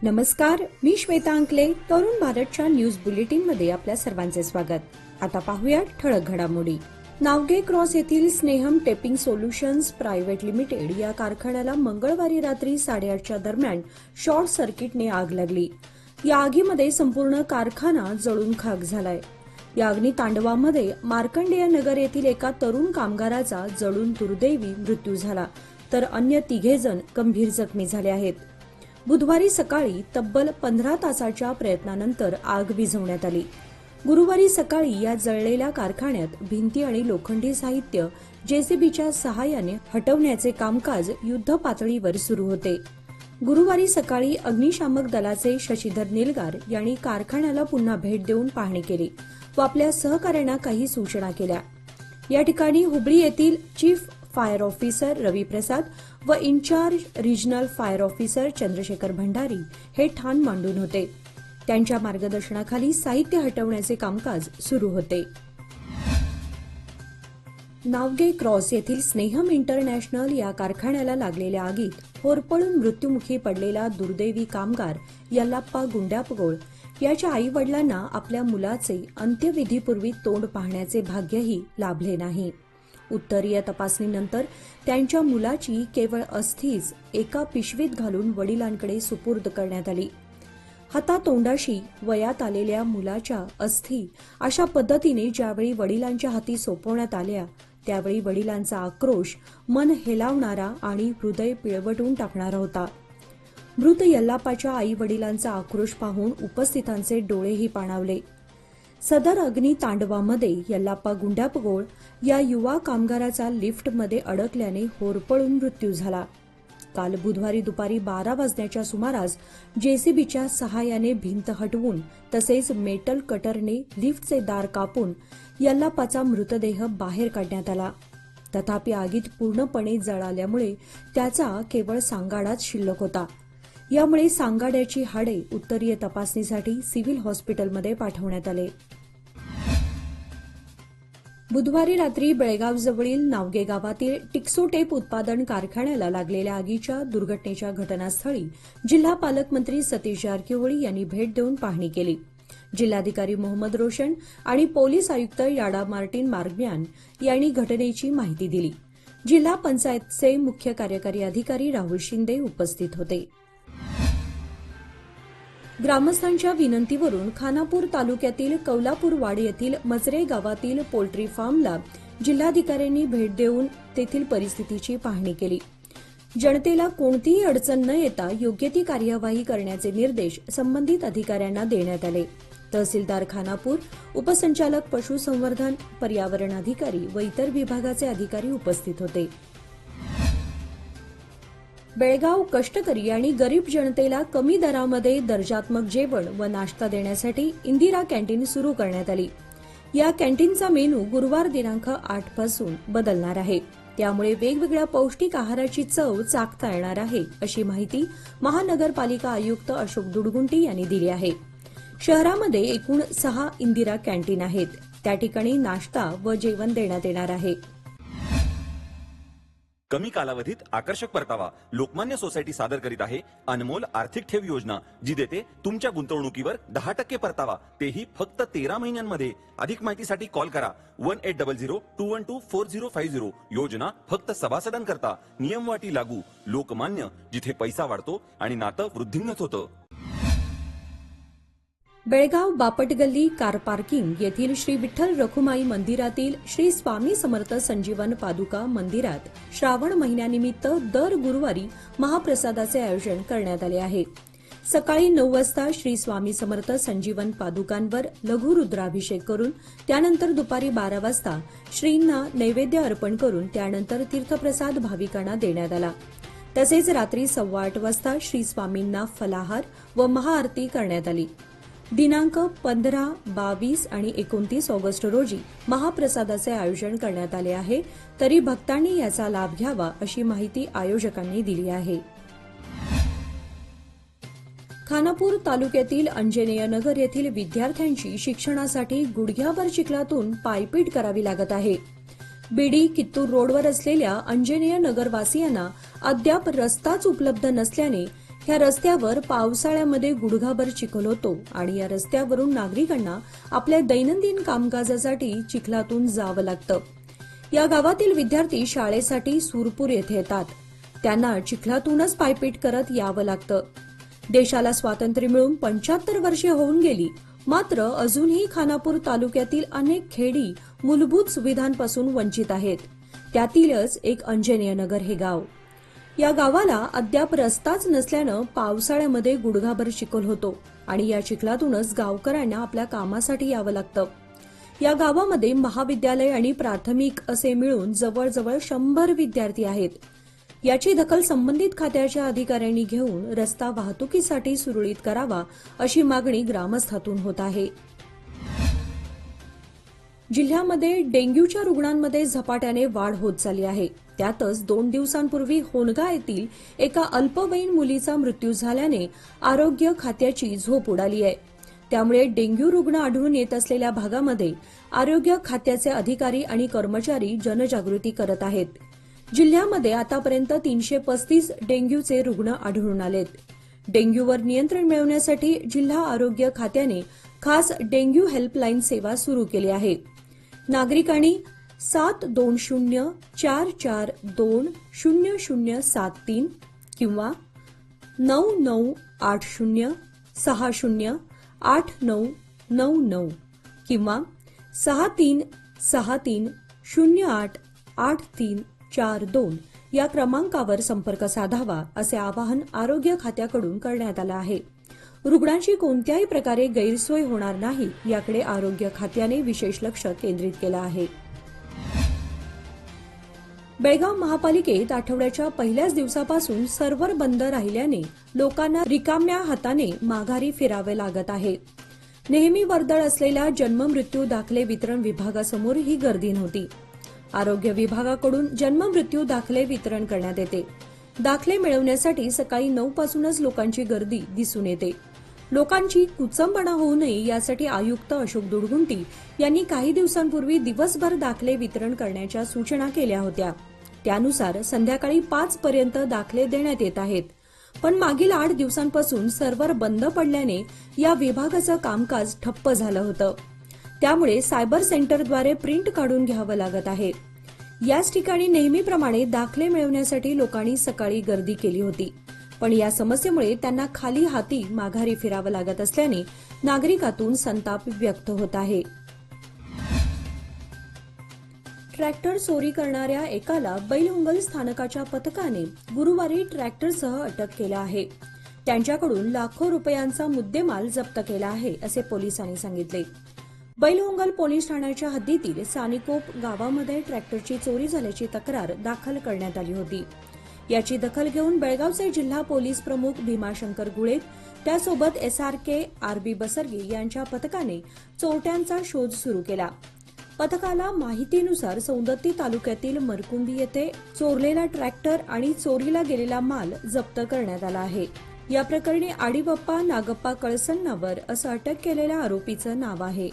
नमस्कार, मी श्वेता अंकले. तरुण भारतच्या न्यूज बुलेटिनमध्ये आपल्या सर्वांचे स्वागत. आता पाहूया ठळक घडामोडी. नावगे क्रॉस येथील स्नेहम टेपिंग सोल्युशन्स प्रायव्हेट लिमिटेड या कारखान्याला मंगळवारी रात्री 8:30च्या दरम्यान शॉर्ट सर्किटने आग लागली. या आगीमध्ये संपूर्ण कारखाना जळून खाक झालाय. या अग्नितांडवामध्ये मार्कंडेय नगर येथील एका तरुण कामगाराचा जळून दुर्दैवी मृत्यू झाला, तर अन्य 3 जण गंभीर जखमी झाले आहेत. बुधवारी सकाळी तब्बल 15 तासाच्या प्रयत्नानंतर आग विझवण्यात आली. गुरुवारी सकाळी या जळलेल्या कारखान्यात भिंती आणि लोखंडी साहित्य जेसीबीच्या सहाय्याने हटवण्याचे कामकाज युद्धपातळीवर सुरू होते. गुरुवारी सकाळी अग्निशामक दलाचे शशीधर निलगार यांनी कारखान्याला पुन्हा भेट देऊन पाहणी केली व आपल्या सहकाऱ्यांना काही सूचना केल्या. या ठिकाणी हुबळी येथील chief fire officer Ravi Prasad व incharge regional fire officer Chandrashekhar Bhandari हे ठाण मांडून होते. त्यांच्या मार्गदर्शनाखाली साहित्य हटवण्याचे कामकाज सुरू होते. नावगे क्रॉस येथील स्नेहम इंटरनॅशनल या कारखान्याला लागलेल्या आगीत होरपळून मृत्युमुखी पडलेला दुर्दैवी कामगार यल्लाप्पा गुंड्यापगोळ याच्या आई-वडिलांना आपल्या मुलाचे अंत्यविधीपूर्वी तोंड पाहण्याचे भाग्यही लाभले नाही. उत्तरीय तपासणीनंतर त्यांच्या मुलाची केवळ अस्थिच एका पिशवीत घालून वडिलांकडे सुपूर्द करण्यात आली. हातातोंडाशी वयात आलेल्या मुलाच्या अस्थी अशा पद्धतीने ज्यावेळी वडिलांच्या हाती सोपवण्यात आल्या, त्यावेळी वडिलांचा आक्रोश मन हेलावणारा आणि हृदय पिळवटून टाकणारा होता. मृत यल्लाप्पाच्या आई-वडिलांचा आक्रोश पाहून उपस्थितांचे डोळेही पाणावले. सदर अग्नितांडवामध्ये यल्लाप्पा गुंड्यापगोळ या युवा कामगाराचा लिफ्टमध्ये अडकल्याने होरपळून मृत्यू झाला. काल बुधवारी दुपारी 12 वाजण्याच्या सुमारास जेसीबीच्या सहाय्याने भिंत हटवून तसेच मेटल कटरने लिफ्टचे दार कापून यल्लाप्पाचा मृतदेह बाहेर काढण्यात आला. तथापि आगीत पूर्णपणे जळाल्यामुळे त्याचा केवळ सांगाडाच शिल्लक होता. यामुळे सांगाड्याची हाडे उत्तरीय तपासणीसाठी सिव्हिल हॉस्पिटलमध्ये पाठवण्यात आले. बुधवारी रात्री बेळगावजवळील नावगे गावातील टिक्सो टेप उत्पादन कारखान्याला लागलेल्या आगीच्या दुर्घटनेच्या घटनास्थळी जिल्हा पालकमंत्री सतीश जारकिहोळी यांनी भेट देऊन पाहणी केली. जिल्हाधिकारी मोहम्मद रोशन आणि पोलीस आयुक्त याडा मार्टिन मार्ग्यान यांनी घटनेची माहिती दिली. जिल्हा पंचायतचे मुख्य कार्यकारी अधिकारी राहुल शिंदे उपस्थित होते. ग्रामस्थांच्या विनंतीवरून खानापूर तालुक्यातील कौलापूरवाड येथील मजरे गावातील पोल्ट्री फार्मला जिल्हाधिकाऱ्यांनी भेट देऊन तेथील परिस्थितीची पाहणी केली. जनतेला कोणतीही अडचण न येता योग्य ती कार्यवाही करण्याचे निर्देश संबंधित अधिकाऱ्यांना देण्यात आले. तहसीलदार खानापूर, उपसंचालक पशुसंवर्धन, पर्यावरण अधिकारी व इतर विभागाचे अधिकारी उपस्थित होते. बेळगाव कष्टकरी आणि गरीब जनतेला कमी दरामध्ये दर्जात्मक जेवण व नाश्ता देण्यासाठी इंदिरा कॅन्टीन सुरू करण्यात आली. या कॅन्टीनचा मेनू गुरुवार दिनांक 8 पासून बदलणार आहे. त्यामुळे वेगवेगळ्या पौष्टिक आहाराची चव चाखता येणार आहे, अशी माहिती महानगरपालिका आयुक्त अशोक दुडगुंटी यांनी दिली आहे. शहरामध्ये एकूण 6 इंदिरा कॅन्टीन आहेत. त्या ठिकाणी नाश्ता व जेवण देण्यात येणार आहे. कमी कालावधीत आकर्षक परतावा लोकमान्य सोसायटी सादर करीत आहे अनमोल आर्थिक ठेव योजना, जी देते तुमच्या गुंतवणुकीवर 10% परतावा, तेही फक्त 13 महिन्यांमध्ये. अधिक माहितीसाठी कॉल करा 1800-212-4050. योजना फक्त सभासदांकरता. नियमवाटी लागू. लोकमान्य, जिथे पैसा वाढतो आणि नातं वृद्धिंगत होतं. बेळगाव बापटगल्ली कार पार्किंग येथील श्री विठ्ठल रखुमाई मंदिरातील श्री स्वामी समर्थ संजीवन पादुका मंदिरात श्रावण महिन्यानिमित्त दर गुरुवारी महाप्रसादाचे आयोजन करण्यात आले आहे. सकाळी 9 वाजता श्री स्वामी समर्थ संजीवन पादुकांवर लघु रुद्राभिषेक करून त्यानंतर दुपारी 12 वाजता श्रींना नैवेद्य अर्पण करून त्यानंतर तीर्थप्रसाद भाविकांना देण्यात आला. तसेच रात्री 8:15 वाजता श्री स्वामींना फलाहार व महाआरती करण्यात आली. दिनांक 15, 22 आणि 29 ऑगस्ट रोजी महाप्रसादाचे आयोजन करण्यात आले आहे. तरी भक्तांनी याचा लाभ घ्यावा, अशी माहिती आयोजकांनी दिली आहे. खानापूर तालुक्यातील अंजनेय नगर येथील विद्यार्थ्यांची शिक्षणासाठी गुडघ्याभर चिखलातून पायपीट करावी लागत आहे. बीडी कित्तूर रोडवर असलेल्या अंजनेय नगरवासियांना अद्याप रस्ताच उपलब्ध नसल्याने या रस्त्यावर पावसाळ्यामध्ये गुडघाभर चिखल होतो आणि या रस्त्यावरून नागरिकांना आपल्या दैनंदिन कामकाजासाठी चिखलातून जावं लागतं. या गावातील विद्यार्थी शाळेसाठी सुरपूर येथे येतात. त्यांना चिखलातूनच पायपीट करत यावं लागतं. देशाला स्वातंत्र्य मिळून 75 वर्षे होऊन गेली, मात्र अजूनही खानापूर तालुक्यातील अनेक खेडी मूलभूत सुविधांपासून वंचित आहेत. त्यातीलच एक अंजनेय नगर हे गाव. या गावाला अद्याप रस्ताच नसल्यानं पावसाळ्यामध्ये गुडघाभर चिखल होतो आणि या चिखलातूनच गावकऱ्यांना आपल्या कामासाठी यावं लागतं. या गावामध्ये महाविद्यालय आणि प्राथमिक असे मिळून जवळजवळ 100 विद्यार्थी आहेत. याची दखल संबंधित खात्याच्या अधिकाऱ्यांनी घेऊन रस्ता वाहतुकीसाठी सुरळीत करावा अशी मागणी ग्रामस्थातून होत आहे. जिल्ह्यामध्ये डेंग्यूच्या रुग्णांमध्ये झपाट्याने वाढ होत चालली आहे. त्यातच 2 दिवसांपूर्वी होनगा येथील एका अल्पवयीन मुलीचा मृत्यू झाल्याने आरोग्य खात्याची झोप उडाली आहे. त्यामुळे डेंग्यू रुग्ण आढळून येत असलेल्या भागामध्ये आरोग्य खात्याचे अधिकारी आणि कर्मचारी जनजागृती करत आहेत. जिल्ह्यामध्ये आतापर्यंत 335 डेंग्यूचे रुग्ण आढळून आलेत. डेंग्यूवर नियंत्रण मिळवण्यासाठी जिल्हा आरोग्य खात्याने खास डेंग्यू हेल्पलाईन सेवा सुरू केली आहे. नागरिकांनी 72044200073 किंवा 9980608999 किंवा 6363088342 या क्रमांकावर संपर्क साधावा असे आवाहन आरोग्य खात्याकडून करण्यात आलं आहे. रुग्णांची कोणत्याही प्रकारे गैरसोय होणार नाही याकडे आरोग्य खात्याने विशेष लक्ष केंद्रित केलं आहे. बेळगाव महापालिकेत आठवड्याच्या पहिल्याच दिवसापासून सर्व्हर बंद राहिल्याने लोकांना रिकाम्या हाताने माघारी फिरावे लागत आहे. नेहमी वर्दळ असलेल्या जन्ममृत्यू दाखले वितरण विभागासमोर ही गर्दी नव्हती. आरोग्य विभागाकडून जन्ममृत्यू दाखले वितरण करण्यात येते. दाखले मिळवण्यासाठी सकाळी 9 पासूनच लोकांची गर्दी दिसून येते. लोकांची कुचंबणा होऊ नये यासाठी आयुक्त अशोक दुडगुंटी यांनी काही दिवसांपूर्वी दिवसभर दाखले वितरण करण्याच्या सूचना केल्या होत्या. त्यानुसार संध्याकाळी 5 पर्यंत दाखले देण्यात येत आहेत. पण मागील 8 दिवसांपासून सर्व्हर बंद पडल्याने या विभागाचं कामकाज ठप्प झालं होतं. त्यामुळे सायबर सेंटरद्वारे प्रिंट काढून घ्यावं लागत आहे. याच ठिकाणी नेहमीप्रमाणे दाखले मिळवण्यासाठी लोकांनी सकाळी गर्दी केली होती. पण या समस्येमुळे त्यांना खाली हाती माघारी फिरावं लागत असल्याने नागरिकातून संताप व्यक्त होत आहे. ट्रॅक्टर चोरी करणाऱ्या एकाला बैलहंगल स्थानकाच्या पथकाने गुरुवारी ट्रॅक्टरसह अटक केलं आहे. त्यांच्याकडून लाखो रुपयांचा मुद्देमाल जप्त केला आहे असे पोलिसांनी सांगितले. बैलहंगल पोलीस ठाण्याच्या हद्दीतील सानिकोप गावामध्ये ट्रॅक्टरची चोरी झाल्याची तक्रार दाखल करण्यात आली होती. याची दखल घेऊन बेळगावचे जिल्हा पोलीस प्रमुख भीमाशंकर गुळे त्यासोबत SRK RB बसर्गे यांच्या पथकाने चोरट्यांचा शोध सुरू केला. पथकाला माहितीनुसार सौंदत्ती तालुक्यातील मरकुंडी येथे चोरलेला ट्रॅक्टर आणि चोरीला गेलेला माल जप्त करण्यात आला आहे. या प्रकरणी आडीबप्पा नागप्पा कळसन्नावर असं अटक केलेल्या आरोपीचं नाव आहे.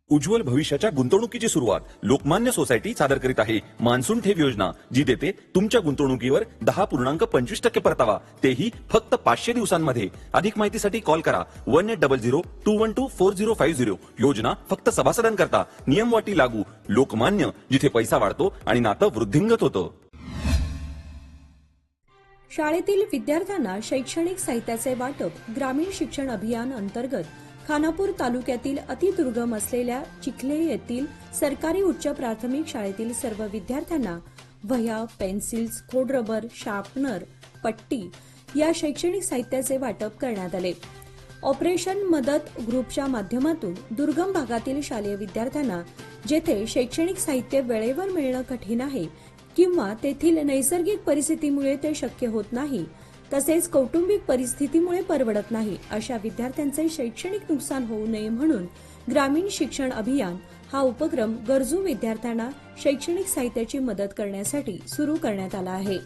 उज्ज्वल भविष्याच्या गुंतवणुकीची सुरुवात लोकमान्य सोसायटी सादर करीत आहे. मान्सून ठेव योजना जी देते तुमच्या गुंतवणुकीवर 10.25% परतावा, तेही फक्त 500 दिवसांमध्ये. अधिक माहितीसाठी कॉल करा 1800-212-4050. योजना फक्त सभासदांकरता. नियमवाटी लागू. लोकमान्य, जिथे पैसा वाढतो आणि नातं वृद्धिंगत होतं. शाळेतील विद्यार्थ्यांना शैक्षणिक साहित्याचे वाटप ग्रामीण शिक्षण अभियान अंतर्गत खानापूर तालुक्यातील अतिदुर्गम असलेल्या चिखले येथील सरकारी उच्च प्राथमिक शाळेतील सर्व विद्यार्थ्यांना वह्या, पेन्सिल्स, खोडरबर, शार्पनर, पट्टी या शैक्षणिक साहित्याचे वाटप करण्यात आले. ऑपरेशन मदत ग्रुपच्या माध्यमातून दुर्गम भागातील शालेय विद्यार्थ्यांना जेथे शैक्षणिक साहित्य वेळेवर मिळणं कठीण आहे किंवा तेथील नैसर्गिक परिस्थितीमुळे ते शक्य होत नाही, तसेच कौटुंबिक परिस्थितीमुळे परवडत नाही, अशा विद्यार्थ्यांचे शैक्षणिक नुकसान होऊ नये म्हणून ग्रामीण शिक्षण अभियान हा उपक्रम गरजू विद्यार्थ्यांना शैक्षणिक साहित्याची मदत करण्यासाठी सुरू करण्यात आला आहे.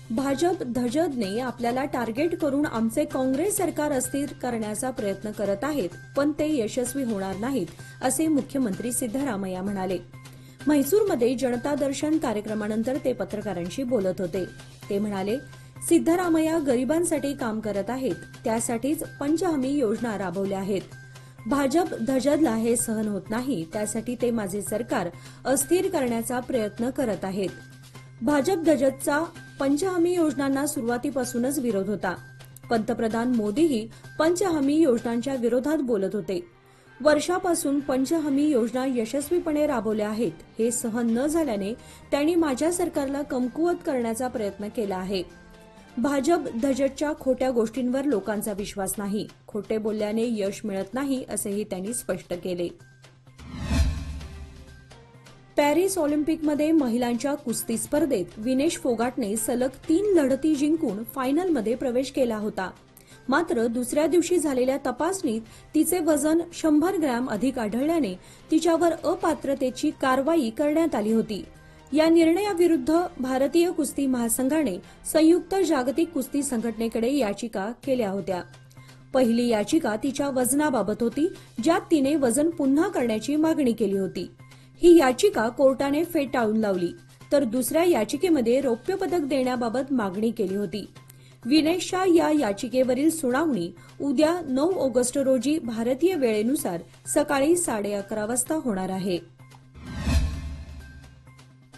भाजप धजदने आपल्याला टार्गेट करून आमचे काँग्रेस सरकार अस्थिर करण्याचा प्रयत्न करत आहेत, पण ते यशस्वी होणार नाहीत, असे मुख्यमंत्री सिद्धरामय्या म्हणाले. म्हैसूरमध्ये जनता दर्शन कार्यक्रमानंतर ते पत्रकारांशी बोलत होते. ते म्हणाले, सिद्धरामय्या गरिबांसाठी काम करत आहेत, त्यासाठीच पंचहमी योजना राबवल्या आहेत. भाजप धजदला हे सहन होत नाही, त्यासाठी ते माझे सरकार अस्थिर करण्याचा प्रयत्न करत आहेत. भाजप धजदचा पंचहमी योजनांना सुरुवातीपासूनच विरोध होता. पंतप्रधान मोदीही पंचहमी योजनांच्या विरोधात बोलत होते. वर्षापासून पंचहमी योजना यशस्वीपणे राबवल्या आहेत. हे सहन न झाल्याने त्यांनी माझ्या सरकारला कमकुवत करण्याचा प्रयत्न केला आहे. भाजप धजदच्या खोट्या गोष्टींवर लोकांचा विश्वास नाही. खोटे बोलल्याने यश मिळत नाही, असेही त्यांनी स्पष्ट केले. पॅरिस ऑलिम्पिकमध्ये महिलांच्या कुस्ती स्पर्धेत विनेश फोगाटने सलग 3 लढती जिंकून फायनलमध्ये प्रवेश केला होता. मात्र दुसऱ्या दिवशी झालेल्या तपासणीत तिचे वजन 100 ग्रॅम अधिक आढळल्याने तिच्यावर अपात्रतेची कारवाई करण्यात आली होती. या निर्णयाविरुद्ध भारतीय कुस्ती महासंघाने संयुक्त जागतिक कुस्ती संघटनेकडे याचिका केल्या होत्या. पहिली याचिका तिच्या वजनाबाबत होती, ज्यात तिने वजन पुन्हा करण्याची मागणी केली होती. ही याचिका कोर्टाने फेटाळून लावली. तर दुसऱ्या याचिकेमध्ये रौप्य पदक देण्याबाबत मागणी केली होती. विनेशच्या या याचिकेवरील सुनावणी उद्या 9 ऑगस्ट रोजी भारतीय वेळेनुसार सकाळी 11:30 वाजता होणार आहे.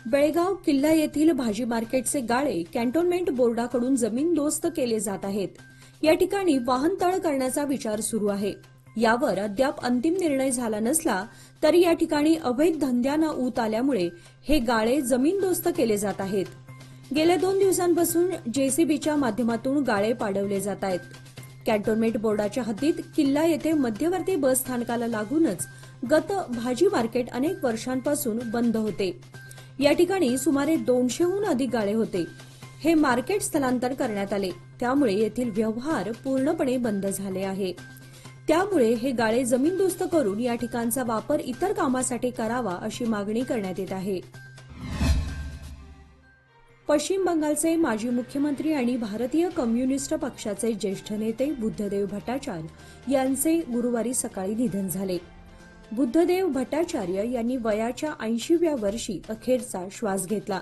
बेळगाव किल्ला येथील भाजी मार्केटचे गाळे कॅन्टोन्मेंट बोर्डाकडून जमीनदोस्त केले जात आहेत. या ठिकाणी वाहनतळ करण्याचा विचार सुरू आहे. यावर अद्याप अंतिम निर्णय झाला नसला तरी या ठिकाणी अवैध धंद्यांना ऊत आल्यामुळे हे गाळे जमीनदोस्त केले जात आहेत. गेल्या 2 दिवसांपासून जेसीबीच्या माध्यमातून गाळे पाडवले जात आहेत. कॅन्टोन्मेंट बोर्डाच्या हद्दीत किल्ला येथे मध्यवर्ती बस स्थानकाला लागूनच गत भाजी मार्केट अनेक वर्षांपासून बंद होते. या ठिकाणी सुमारे 200हून अधिक गाळे होते. हे मार्केट स्थलांतर करण्यात आले, त्यामुळे येथील व्यवहार पूर्णपणे बंद झाले आहे. त्यामुळे हे गाळे जमीनदोस्त करून या ठिकाणचा वापर इतर कामासाठी करावा अशी मागणी करण्यात येत आहे. पश्चिम बंगालचे माजी मुख्यमंत्री आणि भारतीय कम्युनिस्ट पक्षाचे ज्येष्ठ नेते बुद्धदेव भट्टाचार्य यांचे गुरुवारी सकाळी निधन झाले. बुद्धदेव भट्टाचार्य यांनी वयाच्या 80व्या वर्षी अखेरचा श्वास घेतला.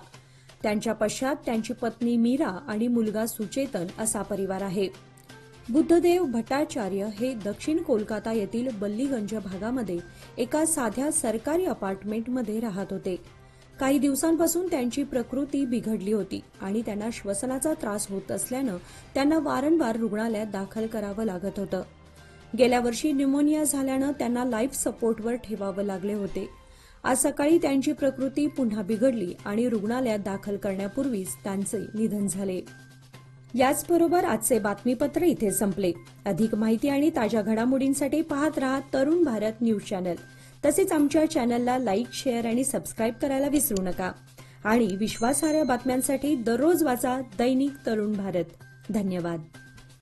त्यांच्या पश्चात त्यांची पत्नी मीरा आणि मुलगा सुचेतन असा परिवार आहे. बुद्धदेव भट्टाचार्य हे दक्षिण कोलकाता येथील बल्लीगंज भागामध्ये एका साध्या सरकारी अपार्टमेंटमध्ये राहत होते. काही दिवसांपासून त्यांची प्रकृती बिघडली होती आणि त्यांना श्वसनाचा त्रास होत असल्यानं त्यांना वारंवार रुग्णालयात दाखल करावं लागत होतं. गेल्या वर्षी न्यूमोनिया झाल्यानं त्यांना लाईफ सपोर्टवर ठेवावं लागले होते. आज सकाळी त्यांची प्रकृती पुन्हा बिघडली आणि रुग्णालयात दाखल करण्यापूर्वीच त्यांचे निधन झाले. याचबरोबर आजचे बातमीपत्र इथे संपले. अधिक माहिती आणि ताज्या घडामोडींसाठी पाहत रहा तरुण भारत न्यूज चॅनल. तसेच आमच्या चॅनलला लाईक, शेअर आणि सबस्क्राईब करायला विसरू नका. आणि विश्वासार्ह बातम्यांसाठी दररोज वाचा दैनिक तरुण भारत. धन्यवाद.